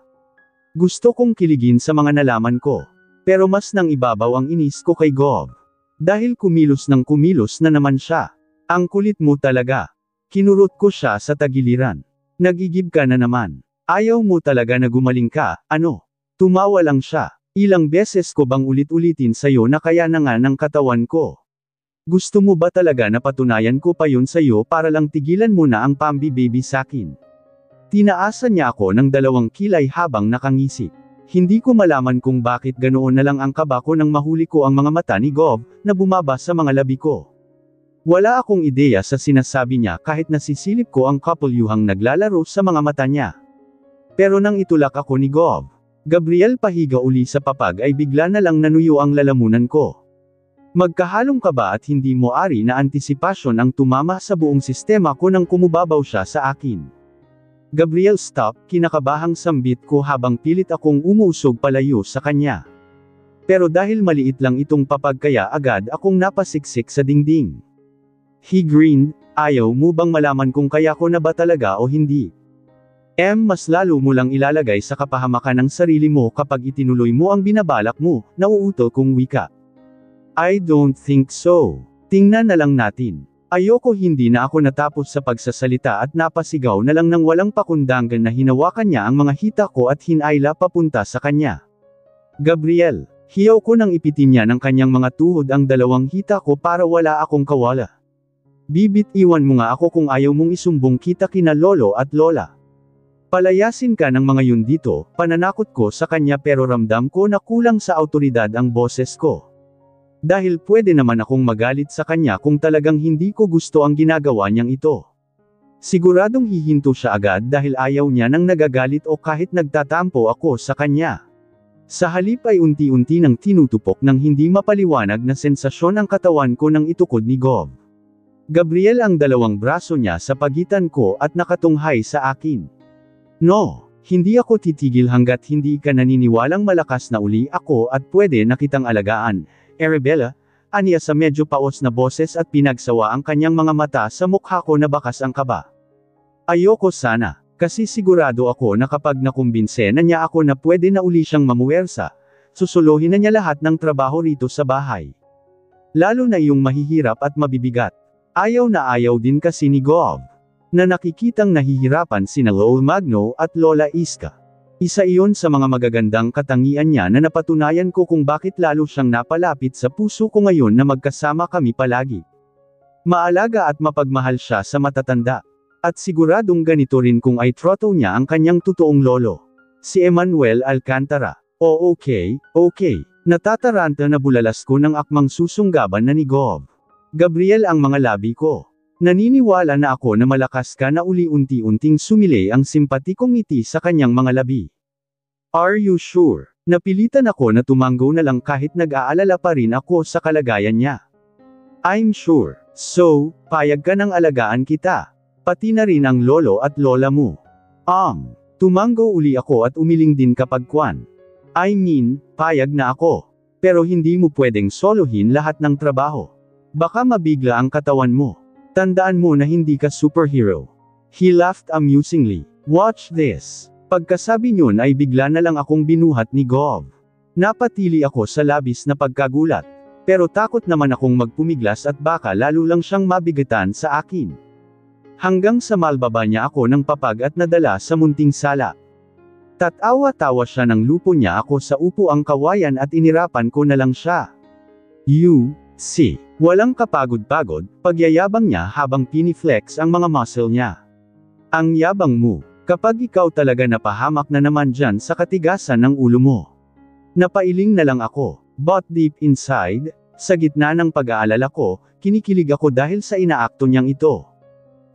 [SPEAKER 1] Gusto kong kiligin sa mga nalaman ko. Pero mas nang ibabaw ang inis ko kay Gov. Dahil kumilos ng kumilos na naman siya. Ang kulit mo talaga. Kinurot ko siya sa tagiliran. Nagigib ka na naman. Ayaw mo talaga na gumaling ka, ano? Tumawa lang siya. Ilang beses ko bang ulit-ulitin sa'yo na kaya na nga ng katawan ko? Gusto mo ba talaga na patunayan ko pa yun sa'yo para lang tigilan mo na ang pambi-baby sakin? Tinaasan niya ako ng 2 kilay habang nakangisi. Hindi ko malaman kung bakit ganoon na lang ang kaba ko nang mahuli ko ang mga mata ni Gov, na bumaba sa mga labi ko. Wala akong ideya sa sinasabi niya kahit nasisilip ko ang kapulyuhang naglalaro sa mga mata niya. Pero nang itulak ako ni Gov, Gabriel, pahiga uli sa papag ay bigla na lang nanuyo ang lalamunan ko. Magkahalong kaba at hindi moari na antisipasyon ang tumama sa buong sistema ko nang kumubabaw siya sa akin. Gabriel, stop, kinakabahang sambit ko habang pilit akong umusog palayo sa kanya. Pero dahil maliit lang itong papag kaya agad akong napasiksik sa dingding. He grinned, ayaw mo bang malaman kung kaya ko na ba talaga o hindi? Mas lalo mo lang ilalagay sa kapahamakan ng sarili mo kapag itinuloy mo ang binabalak mo, nauuto kong wika. I don't think so. Tingnan na lang natin. Ayoko, hindi na ako natapos sa pagsasalita at napasigaw na lang ng walang pakundangan na hinawakan niya ang mga hita ko at hinayla papunta sa kanya. Gabriel, hiyaw ko nang ipitin niya ng kanyang mga tuhod ang 2 hita ko para wala akong kawala. Bibit, iwan mo nga ako kung ayaw mong isumbong kita kina lolo at lola. Palayasin ka ng mga yun dito, pananakot ko sa kanya pero ramdam ko na kulang sa awtoridad ang boses ko. Dahil pwede naman akong magalit sa kanya kung talagang hindi ko gusto ang ginagawa niyang ito. Siguradong hihinto siya agad dahil ayaw niya nang nagagalit o kahit nagtatampo ako sa kanya. Sa halip ay unti-unti nang tinutupok ng hindi mapaliwanag na sensasyon ang katawan ko nang itukod ni Gov. Gabriel, ang 2 braso niya sa pagitan ko at nakatunghay sa akin. No, hindi ako titigil hanggat hindi ka naniniwalang malakas na uli ako at pwede na kitang alagaan, Arabella, aniya sa medyo paos na boses at pinagsawa ang kanyang mga mata sa mukha ko na bakas ang kaba. Ayoko sana, kasi sigurado ako na kapag nakumbinse na niya ako na pwede na uli siyang mamuwersa, susuluhin na niya lahat ng trabaho rito sa bahay. Lalo na yung mahihirap at mabibigat. Ayaw na ayaw din kasi ni Gov. Na nakikitang nahihirapan sina Lolo Magno at Lola Iska. Isa iyon sa mga magagandang katangian niya na napatunayan ko kung bakit lalo siyang napalapit sa puso ko ngayon na magkasama kami palagi. Maalaga at mapagmahal siya sa matatanda. At siguradong ganito rin kung ay troto niya ang kanyang totoong lolo. Si Emmanuel Alcantara. O okay. Natataranta na bulalas ko ng akmang susunggaban na ni Gov. Gabriel, ang mga labi ko. Naniniwala na ako na malakas ka na uli unti-unting sumilay ang simpatikong ngiti sa kanyang mga labi. Are you sure? Napilitan ako na tumanggo na lang kahit nag-aalala pa rin ako sa kalagayan niya. I'm sure. So, payag ka ng alagaan kita. Pati na rin ang lolo at lola mo. Tumango uli ako at umiling din kapag kwan. I mean, payag na ako. Pero hindi mo pwedeng solohin lahat ng trabaho. Baka mabigla ang katawan mo. Tandaan mo na hindi ka superhero. He laughed amusingly. Watch this. Pagkasabi niyon ay bigla na lang akong binuhat ni Gov. Napatili ako sa labis na pagkagulat. Pero takot naman akong magpumiglas at baka lalo lang siyang mabigatan sa akin. Hanggang sa malbaba niya ako ng papag at nadala sa munting sala. Tatawa-tawa siya ng lupo niya ako sa upuang kawayan at inirapan ko na lang siya. You see, walang kapagod-pagod, pagyayabang niya habang piniflex ang mga muscle niya. Ang yabang mo, kapag ikaw talaga napahamak na naman dyan sa katigasan ng ulo mo. Napailing na lang ako, but deep inside, sa gitna ng pag-aalala ko, kinikilig ako dahil sa inaakto niyang ito.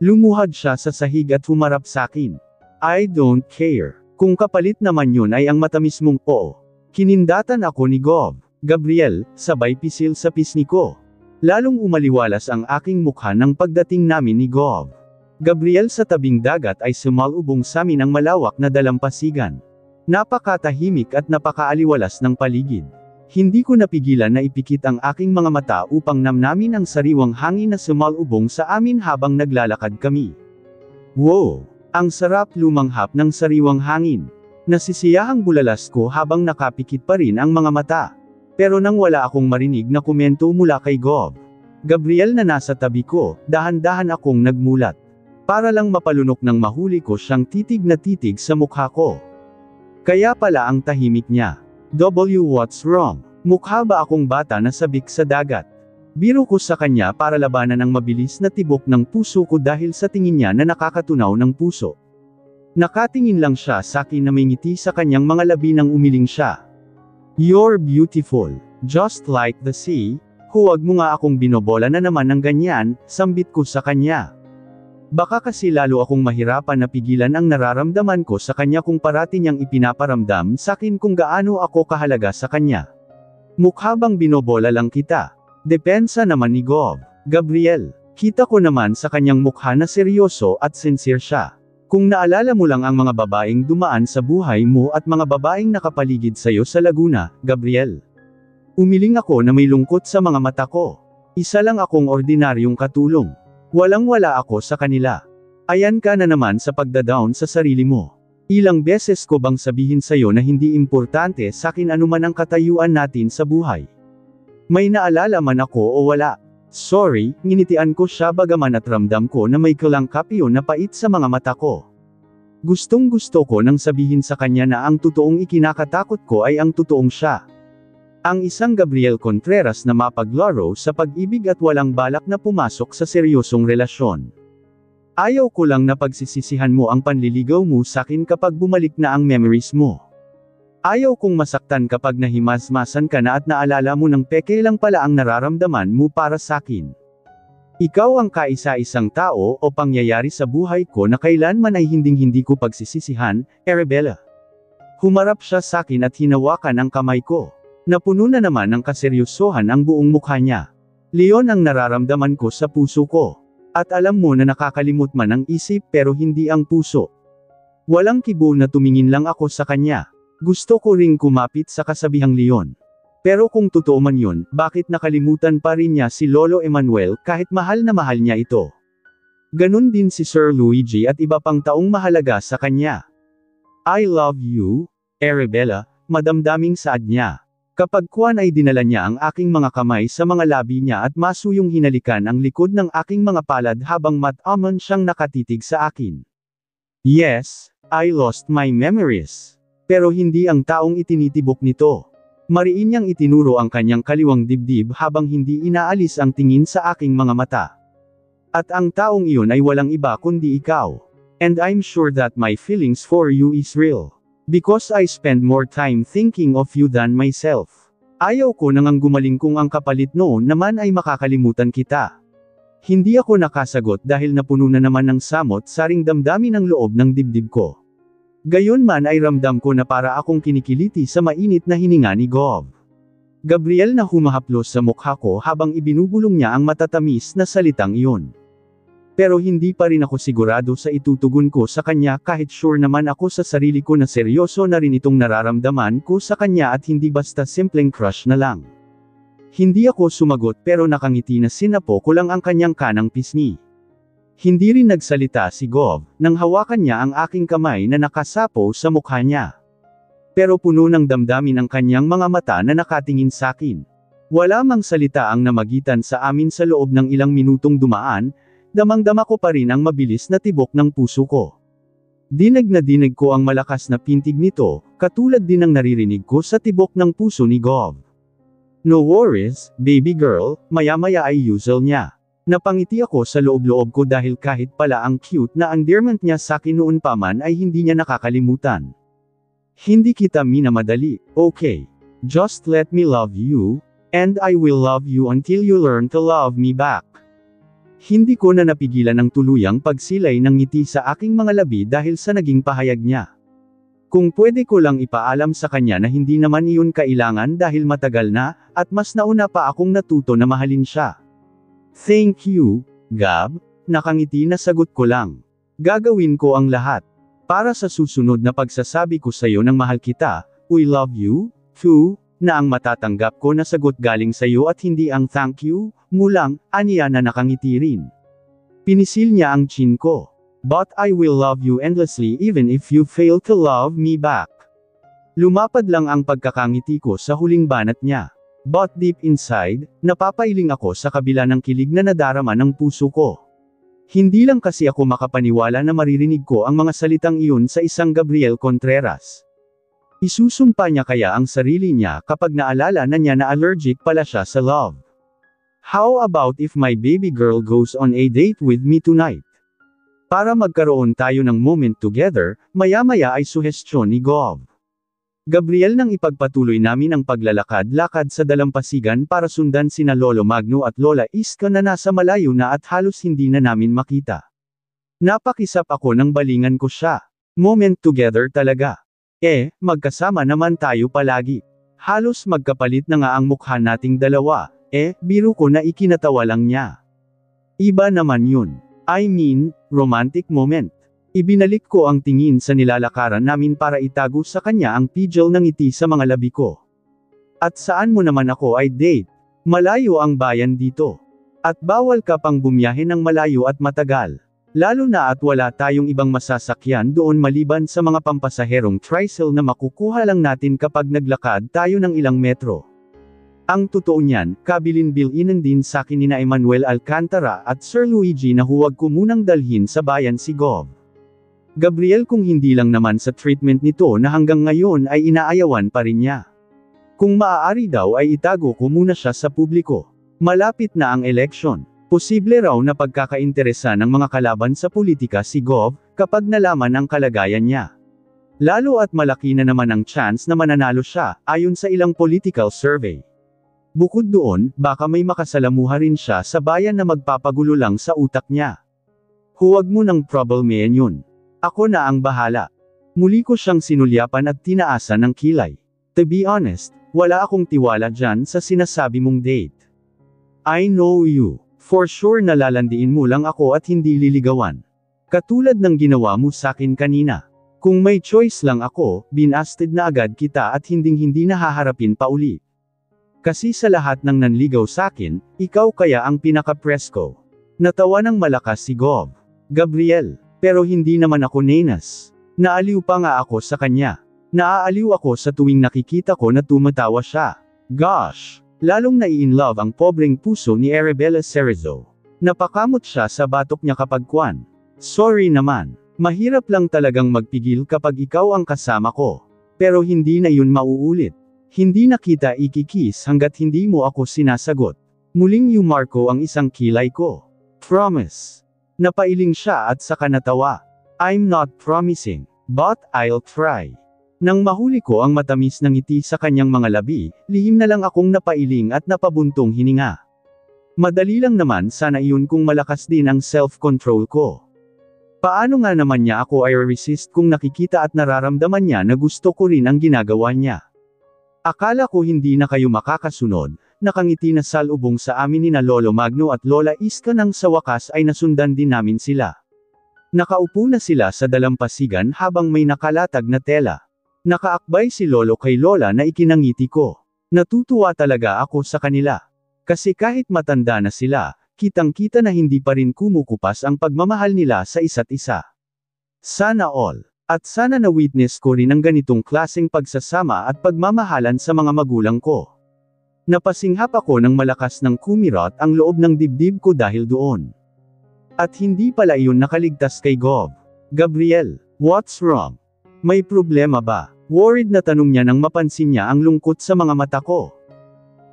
[SPEAKER 1] Lumuhad siya sa sahig at humarap sa akin. I don't care. Kung kapalit naman yun ay ang matamis mong oo. Kinindatan ako ni Gov. Gabriel, sabay pisil sa pisngi ko. Lalong umaliwalas ang aking mukha ng pagdating namin ni Gov. Gabriel sa tabing dagat ay sumalubong sa amin ang malawak na dalampasigan. Napakatahimik at napakaaliwalas ng paligid. Hindi ko napigilan na ipikit ang aking mga mata upang namnamin ang sariwang hangin na sumalubong sa amin habang naglalakad kami. Wow! Ang sarap lumanghap ng sariwang hangin. Nasisiyahang bulalas ko habang nakapikit pa rin ang mga mata. Pero nang wala akong marinig na komento mula kay Gov. Gabriel na nasa tabi ko, dahan-dahan akong nagmulat. Para lang mapalunok ng mahuli ko siyang titig na titig sa mukha ko. Kaya pala ang tahimik niya. What's wrong? Mukha ba akong bata na sabik sa dagat? Biro ko sa kanya para labanan ang mabilis na tibok ng puso ko dahil sa tingin niya na nakakatunaw ng puso. Nakatingin lang siya sa akin na may ngiti sa kanyang mga labi nang umiling siya. You're beautiful, just like the sea. Huwag mo nga akong binobola na naman ng ganyan, sambit ko sa kanya. Baka kasi lalo akong mahirapan na pigilan ang nararamdaman ko sa kanya kung parati niyang ipinaparamdam sa akin kung gaano ako kahalaga sa kanya. Mukha bang binobola lang kita? Depensa naman ni Gov. Gabriel, kita ko naman sa kanyang mukha na seryoso at sincere siya. Kung naalala mo lang ang mga babaeng dumaan sa buhay mo at mga babaeng nakapaligid sa'yo sa Laguna, Gabriel. Umiling ako na may lungkot sa mga mata ko. Isa lang akong ordinaryong katulong. Walang-wala ako sa kanila. Ayan ka na naman sa pagdadown sa sarili mo. Ilang beses ko bang sabihin sa'yo na hindi importante sa akin anuman ang katayuan natin sa buhay? May naalala man ako o wala. Sorry, nginitian ko siya bagaman at ramdam ko na may kalangkap iyon na pait sa mga mata ko. Gustong-gusto ko nang sabihin sa kanya na ang totoong ikinakatakot ko ay ang totoong siya. Ang isang Gabriel Contreras na mapaglaro sa pag-ibig at walang balak na pumasok sa seryosong relasyon. Ayaw ko lang na pagsisisihan mo ang panliligaw mo sa akin kapag bumalik na ang memories mo. Ayaw kong masaktan kapag nahimasmasan ka na at naalala mo ng peke lang pala ang nararamdaman mo para sa akin. Ikaw ang kaisa-isang tao o pangyayari sa buhay ko na kailanman ay hinding-hindi ko pagsisisihan, Arabella. Humarap siya sa akin at hinawakan ang kamay ko. Napuno na naman ng kaseryosohan ang buong mukha niya. Leon ang nararamdaman ko sa puso ko. At alam mo na nakakalimot man ang isip pero hindi ang puso. Walang kibo na tumingin lang ako sa kanya. Gusto ko ring kumapit sa kasabihang Leon. Pero kung totoo man yun, bakit nakalimutan pa rin niya si Lolo Emmanuel kahit mahal na mahal niya ito? Ganun din si Sir Luigi at iba pang taong mahalaga sa kanya. I love you, Arabella, madamdaming saad niya. Kapag kuwan ay dinala niya ang aking mga kamay sa mga labi niya at masuyong hinalikan ang likod ng aking mga palad habang mat-amon siyang nakatitig sa akin. Yes, I lost my memories. Pero hindi ang taong itinitibok nito. Mariin niyang itinuro ang kanyang kaliwang dibdib habang hindi inaalis ang tingin sa aking mga mata. At ang taong iyon ay walang iba kundi ikaw. And I'm sure that my feelings for you is real. Because I spend more time thinking of you than myself. Ayaw ko nang gumaling kung ang kapalit noon naman ay makakalimutan kita. Hindi ako nakasagot dahil napuno na naman ng samot-saring damdamin ang loob ng dibdib ko. Gayon man ay ramdam ko na para akong kinikiliti sa mainit na hininga ni Gov. Gabriel na humahaplos sa mukha ko habang ibinubulong niya ang matatamis na salitang iyon. Pero hindi pa rin ako sigurado sa itutugon ko sa kanya kahit sure naman ako sa sarili ko na seryoso na rin itong nararamdaman ko sa kanya at hindi basta simpleng crush na lang. Hindi ako sumagot pero nakangiti na sinapo ko lang ang kanyang kanang pisngi. Hindi rin nagsalita si Gov, nang hawakan niya ang aking kamay na nakasapo sa mukha niya. Pero puno ng damdamin ang kanyang mga mata na nakatingin sakin. Wala mang salita ang namagitan sa amin sa loob ng ilang minutong dumaan, damang-dama ko pa rin ang mabilis na tibok ng puso ko. Dinig na dinig ko ang malakas na pintig nito, katulad din ng naririnig ko sa tibok ng puso ni Gov. No worries, baby girl, maya-maya ay usual niya. Napangiti ako sa loob-loob ko dahil kahit pala ang cute na endearment niya sa akin noon pa man ay hindi niya nakakalimutan. Hindi kita minamadali, okay? Just let me love you, and I will love you until you learn to love me back. Hindi ko na napigilan ang tuluyang pagsilay ng ngiti sa aking mga labi dahil sa naging pahayag niya. Kung pwede ko lang ipaalam sa kanya na hindi naman iyon kailangan dahil matagal na, at mas nauna pa akong natuto na mahalin siya. Thank you, Gab, nakangiti na sagot ko lang. Gagawin ko ang lahat. Para sa susunod na pagsasabi ko sa iyo ng mahal kita, we love you, too, na ang matatanggap ko na sagot galing sa iyo at hindi ang thank you, mulang, aniya na nakangiti rin. Pinisil niya ang chin ko. But I will love you endlessly even if you fail to love me back. Lumapad lang ang pagkakangiti ko sa huling banat niya. But deep inside, napapailing ako sa kabila ng kilig na nadarama ng puso ko. Hindi lang kasi ako makapaniwala na maririnig ko ang mga salitang iyon sa isang Gabriel Contreras. Isusumpa niya kaya ang sarili niya kapag naalala na niya na allergic pala siya sa love. How about if my baby girl goes on a date with me tonight? Para magkaroon tayo ng moment together, maya-maya ay suhestyon ni Gov. Gabriel nang ipagpatuloy namin ang paglalakad-lakad sa dalampasigan para sundan sina Lolo Magno at Lola Iska na nasa malayo na at halos hindi na namin makita. Napakisap ako nang balingan ko siya. Moment together talaga. Magkasama naman tayo palagi. Halos magkapalit na nga ang mukha nating dalawa. Biro ko na ikinatawa lang niya. Iba naman yun. I mean, romantic moment. Ibinalik ko ang tingin sa nilalakaran namin para itago sa kanya ang pidgel ng ngiti sa mga labi ko. At saan mo naman ako ay date? Malayo ang bayan dito. At bawal ka pang bumiyahe ng malayo at matagal. Lalo na at wala tayong ibang masasakyan doon maliban sa mga pampasaherong tricycle na makukuha lang natin kapag naglakad tayo ng ilang metro. Ang totoo niyan, kabilin-bilinan din sa akin nina Emmanuel Alcantara at Sir Luigi na huwag ko munang dalhin sa bayan si Gov. Gabriel kung hindi lang naman sa treatment nito na hanggang ngayon ay inaayawan pa rin niya. Kung maaari daw ay itago ko muna siya sa publiko. Malapit na ang eleksyon. Posible raw na pagkakainteresa ng mga kalaban sa politika si Gov, kapag nalaman ang kalagayan niya. Lalo at malaki na naman ang chance na mananalo siya, ayon sa ilang political survey. Bukod doon, baka may makasalamuha rin siya sa bayan na magpapagulo lang sa utak niya. Huwag mo nang problemahin yun. Ako na ang bahala. Muli ko siyang sinulyapan at tinaasan ng kilay. To be honest, wala akong tiwala dyan sa sinasabi mong date. I know you. For sure nalalandiin mo lang ako at hindi liligawan. Katulad ng ginawa mo sakin kanina. Kung may choice lang ako, binasted na agad kita at hinding-hindi na haharapin pa uli. Kasi sa lahat ng nanligaw sakin, ikaw kaya ang pinaka-presko. Natawa ng malakas si Gov. Gabriel. Pero hindi naman ako nenas. Naaliw pa nga ako sa kanya. Naaaliw ako sa tuwing nakikita ko na tumatawa siya. Gosh! Lalong nai-inlove ang pobreng puso ni Arabella Cerezo. Napakamot siya sa batok niya kapag kwan. Sorry naman. Mahirap lang talagang magpigil kapag ikaw ang kasama ko. Pero hindi na yun mauulit. Hindi na kita ikikis hanggat hindi mo ako sinasagot. Muling yumarko ang isang kilay ko. Promise. Napailing siya at saka natawa. I'm not promising, but I'll try. Nang mahuli ko ang matamis na ngiti sa kanyang mga labi, lihim na lang akong napailing at napabuntong hininga. Madali lang naman sana iyon kung malakas din ang self-control ko. Paano nga naman niya ako i-resist kung nakikita at nararamdaman niya na gusto ko rin ang ginagawa niya? Akala ko hindi na kayo makakasunod, nakangiti na salubong sa amin nina Lolo Magno at Lola Iska nang sa wakas ay nasundan din namin sila. Nakaupo na sila sa dalampasigan habang may nakalatag na tela. Nakaakbay si Lolo kay Lola na ikinangiti ko. Natutuwa talaga ako sa kanila. Kasi kahit matanda na sila, kitang-kita na hindi pa rin kumukupas ang pagmamahal nila sa isa't isa. Sana all. At sana na-witness ko rin ang ganitong klaseng pagsasama at pagmamahalan sa mga magulang ko. Napasinghap ako ng malakas ng kumirot ang loob ng dibdib ko dahil doon. At hindi pala iyon nakaligtas kay Gov. Gabriel, what's wrong? May problema ba? Worried na tanong niya nang mapansin niya ang lungkot sa mga mata ko.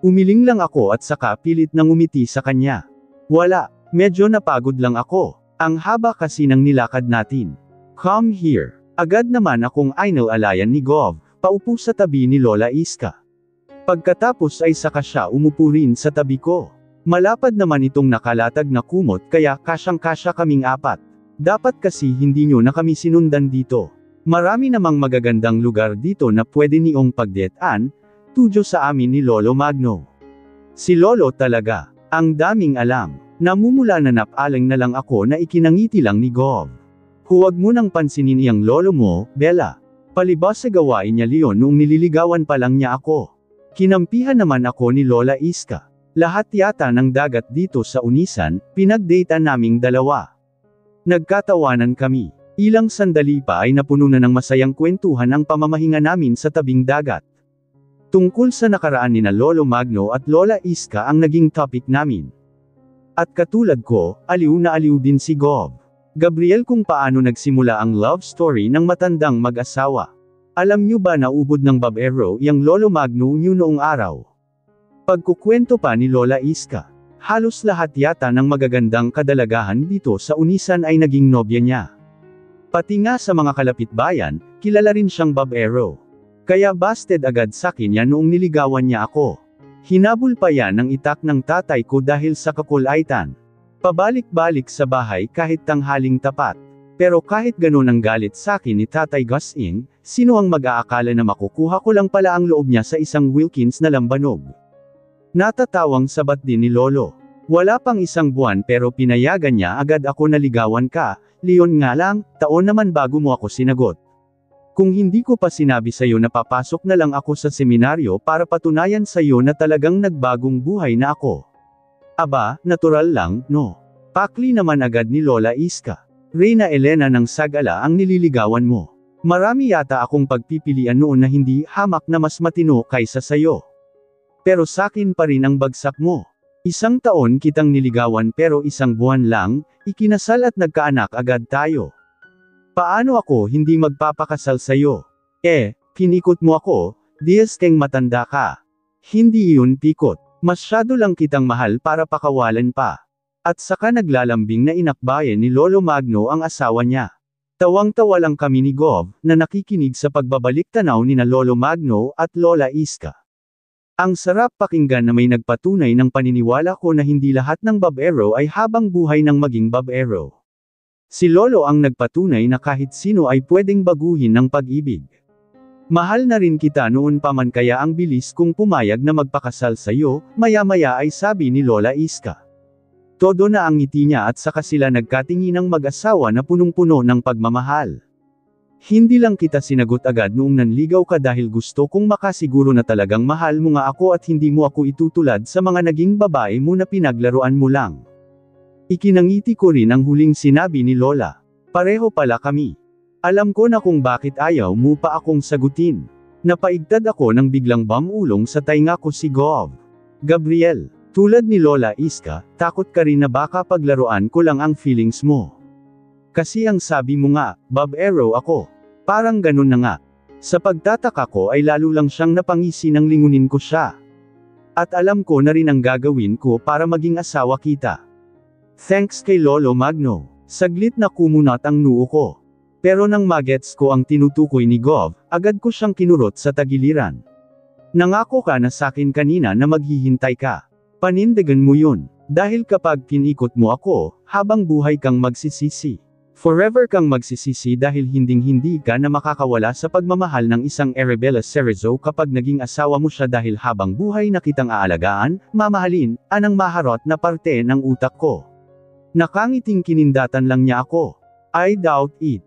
[SPEAKER 1] Umiling lang ako at saka pilit nang umiti sa kanya. Wala, medyo napagod lang ako. Ang haba kasi ng nilakad natin. Come here. Agad naman akong inalayan ni Gov, paupo sa tabi ni Lola Iska. Pagkatapos ay saka siya umupo rin sa tabi ko. Malapad naman itong nakalatag na kumot kaya kasyang-kasya kaming apat. Dapat kasi hindi nyo na kami sinundan dito. Marami namang magagandang lugar dito na pwede niyong pagdetaan, tudyo sa amin ni Lolo Magno. Si Lolo talaga, ang daming alam. Namumula na napaling na lang ako na ikinangiti lang ni Gov. Huwag mo nang pansinin iyang lolo mo, Bella. Palibas sa gawain niya Leon noong nililigawan pa lang niya ako. Kinampihan naman ako ni Lola Iska. Lahat yata ng dagat dito sa Unisan, pinagdatean naming dalawa. Nagkatawanan kami. Ilang sandali pa ay napuno na ng masayang kwentuhan ang pamamahinga namin sa tabing dagat. Tungkol sa nakaraan ni na Lolo Magno at Lola Iska ang naging topic namin. At katulad ko, aliw na aliw din si Gov. Gabriel kung paano nagsimula ang love story ng matandang mag-asawa. Alam nyo ba na ubod ng babero yang Lolo Magno nyo noong araw? Pagkukwento pa ni Lola Iska, halos lahat yata ng magagandang kadalagahan dito sa Unisan ay naging nobya niya. Pati nga sa mga kalapitbayan, kilala rin siyang babero. Kaya busted agad sa akin yan noong niligawan niya ako. Hinabol pa yan ng itak ng tatay ko dahil sa kakulaitan. Pabalik-balik sa bahay kahit tanghaling tapat. Pero kahit ganun ang galit sa akin ni Tatay Gusing, sino ang mag-aakala na makukuha ko lang pala ang loob niya sa isang Wilkins na lambanog. Natatawang sabat din ni Lolo. Wala pang isang buwan pero pinayagan niya agad ako naligawan ka, Leon nga lang, taon naman bago mo ako sinagot. Kung hindi ko pa sinabi sa'yo na papasok na lang ako sa seminaryo para patunayan sa'yo na talagang nagbagong buhay na ako. Aba, natural lang, no? Pakli naman agad ni Lola Iska. Reyna Elena ng Sagala ang nililigawan mo. Marami yata akong pagpipilian noon na hindi hamak na mas matino kaysa sayo. Pero sakin pa rin ang bagsak mo. Isang taon kitang niligawan pero isang buwan lang, ikinasal at nagkaanak agad tayo. Paano ako hindi magpapakasal sayo? Pinikot mo ako, diyes keng matanda ka. Hindi iyon pikot. Masyado lang kitang mahal para pakawalan pa. At saka naglalambing na inakbayan ni Lolo Magno ang asawa niya. Tawang-tawa lang kami ni Gov, na nakikinig sa pagbabalik tanaw ni na Lolo Magno at Lola Iska. Ang sarap pakinggan na may nagpatunay ng paniniwala ko na hindi lahat ng babero ay habang buhay ng maging babero. Si Lolo ang nagpatunay na kahit sino ay pwedeng baguhin ng pag-ibig. Mahal na rin kita noon pa man kaya ang bilis kung pumayag na magpakasal sa'yo, maya-maya ay sabi ni Lola Iska. Todo na ang ngiti niya at saka sila nagkatinginang mag-asawa na punong-puno ng pagmamahal. Hindi lang kita sinagot agad noong nanligaw ka dahil gusto kong makasiguro na talagang mahal mo nga ako at hindi mo ako itutulad sa mga naging babae mo na pinaglaruan mo lang. Ikinangiti ko rin ang huling sinabi ni Lola. Pareho pala kami. Alam ko na kung bakit ayaw mo pa akong sagutin. Napaigtad ako nang biglang bamulong sa tainga ko si Gov. Gabriel, tulad ni Lola Iska, takot ka rin na baka paglaruan ko lang ang feelings mo. Kasi ang sabi mo nga, babero ako. Parang ganun na nga. Sa pagtataka ko ay lalo lang siyang napangisi nang lingunin ko siya. At alam ko na rin ang gagawin ko para maging asawa kita. Thanks kay Lolo Magno. Saglit na kumunat ang noo ko. Pero nang magets ko ang tinutukoy ni Gov, agad ko siyang kinurot sa tagiliran. Nangako ka na sakin kanina na maghihintay ka. Panindigan mo yun, dahil kapag pinikot mo ako, habang buhay kang magsisisi. Forever kang magsisisi dahil hinding-hindi ka na makakawala sa pagmamahal ng isang Arabella Cerezo kapag naging asawa mo siya dahil habang buhay na kitang aalagaan, mamahalin, anang maharot na parte ng utak ko. Nakangiting kinindatan lang niya ako. I doubt it.